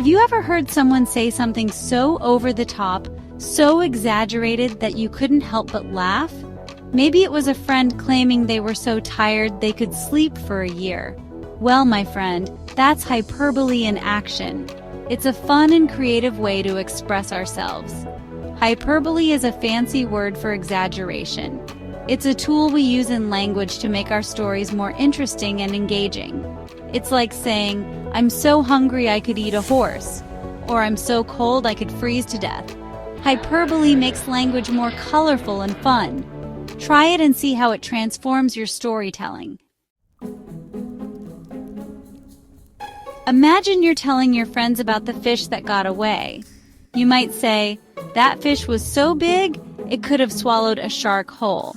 Have you ever heard someone say something so over the top, so exaggerated that you couldn't help but laugh? Maybe it was a friend claiming they were so tired they could sleep for a year. Well, my friend, that's hyperbole in action. It's a fun and creative way to express ourselves. Hyperbole is a fancy word for exaggeration. It's a tool we use in language to make our stories more interesting and engaging. It's like saying, "I'm so hungry I could eat a horse," or "I'm so cold I could freeze to death." Hyperbole makes language more colorful and fun. Try it and see how it transforms your storytelling. Imagine you're telling your friends about the fish that got away. You might say, "That fish was so big, it could have swallowed a shark whole."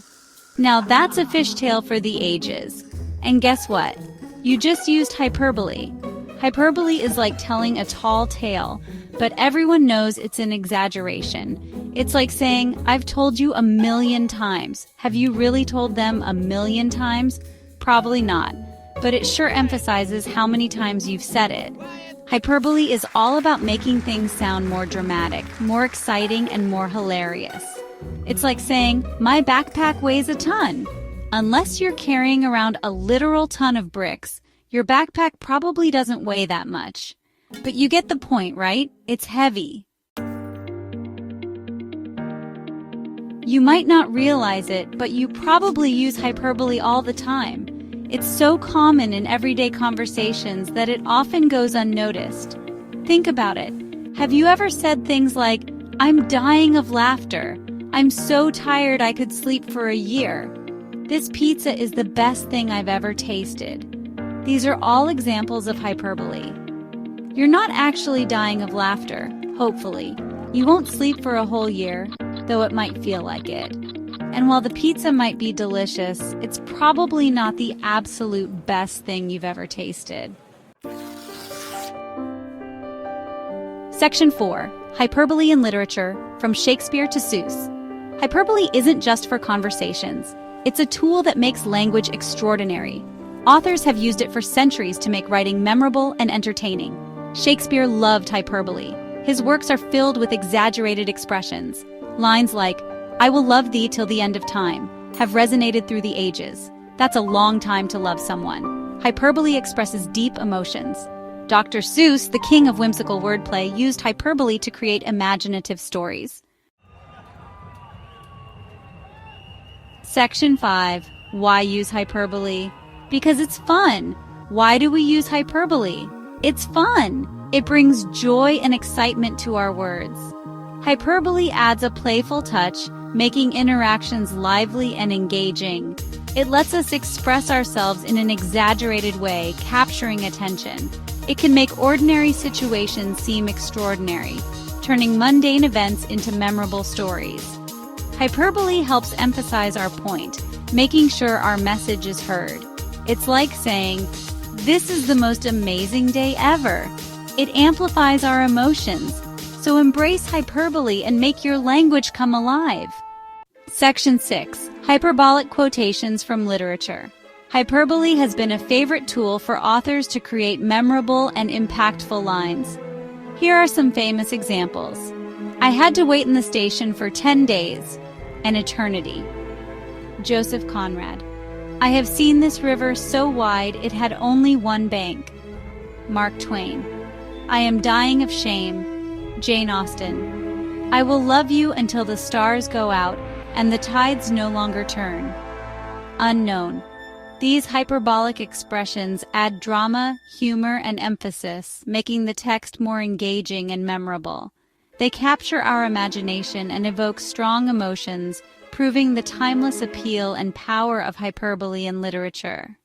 Now that's a fish tale for the ages. And guess what? You just used hyperbole. Hyperbole is like telling a tall tale, but everyone knows it's an exaggeration. It's like saying, "I've told you 1,000,000 times." Have you really told them 1,000,000 times? Probably not, but it sure emphasizes how many times you've said it. Hyperbole is all about making things sound more dramatic, more exciting, and more hilarious. It's like saying, "My backpack weighs a ton." Unless you're carrying around a literal ton of bricks, your backpack probably doesn't weigh that much. But you get the point, right? It's heavy. You might not realize it, but you probably use hyperbole all the time. It's so common in everyday conversations that it often goes unnoticed. Think about it. Have you ever said things like, "I'm dying of laughter. I'm so tired I could sleep for a year. This pizza is the best thing I've ever tasted." These are all examples of hyperbole. You're not actually dying of laughter, hopefully. You won't sleep for a whole year, though it might feel like it. And while the pizza might be delicious, it's probably not the absolute best thing you've ever tasted. Section 4. Hyperbole in Literature, from Shakespeare to Seuss. Hyperbole isn't just for conversations. It's a tool that makes language extraordinary. Authors have used it for centuries to make writing memorable and entertaining. Shakespeare loved hyperbole. His works are filled with exaggerated expressions. Lines like, "I will love thee till the end of time," have resonated through the ages. That's a long time to love someone. Hyperbole expresses deep emotions. Dr. Seuss, the king of whimsical wordplay, used hyperbole to create imaginative stories. Section 5. Why use hyperbole? Because it's fun. Why do we use hyperbole? It's fun. It brings joy and excitement to our words. Hyperbole adds a playful touch, making interactions lively and engaging. It lets us express ourselves in an exaggerated way, capturing attention. It can make ordinary situations seem extraordinary, turning mundane events into memorable stories. Hyperbole helps emphasize our point, making sure our message is heard. It's like saying, "This is the most amazing day ever." It amplifies our emotions, so embrace hyperbole and make your language come alive. Section 6. Hyperbolic quotations from literature. Hyperbole has been a favorite tool for authors to create memorable and impactful lines. Here are some famous examples. "I had to wait in the station for 10 days, an eternity." Joseph Conrad. "I have seen this river so wide it had only one bank." Mark Twain. "I am dying of shame." Jane Austen. "I will love you until the stars go out and the tides no longer turn." Unknown. These hyperbolic expressions add drama, humor, and emphasis, making the text more engaging and memorable. They capture our imagination and evoke strong emotions, proving the timeless appeal and power of hyperbole in literature.